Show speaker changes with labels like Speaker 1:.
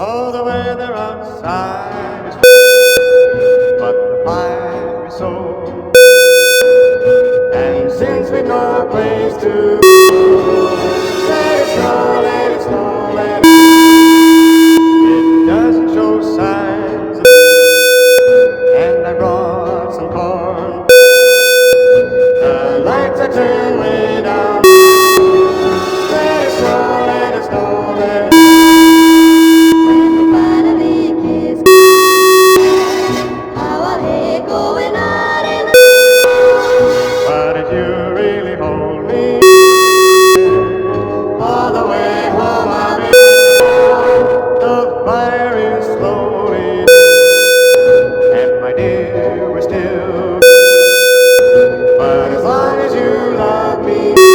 Speaker 1: Oh, the weather outside is but the fire is so. And since we've no place to let it snow, let it snow, let it doesn't show signs of. And I brought some corn. The lights are turned way down. Let it snow, let it snow, let it.
Speaker 2: When we finally kiss, how I hate going out in the
Speaker 1: But if you really hold me all the way home, I'll be. The fire is slowly, and my dear, we're still. But as long as you love me.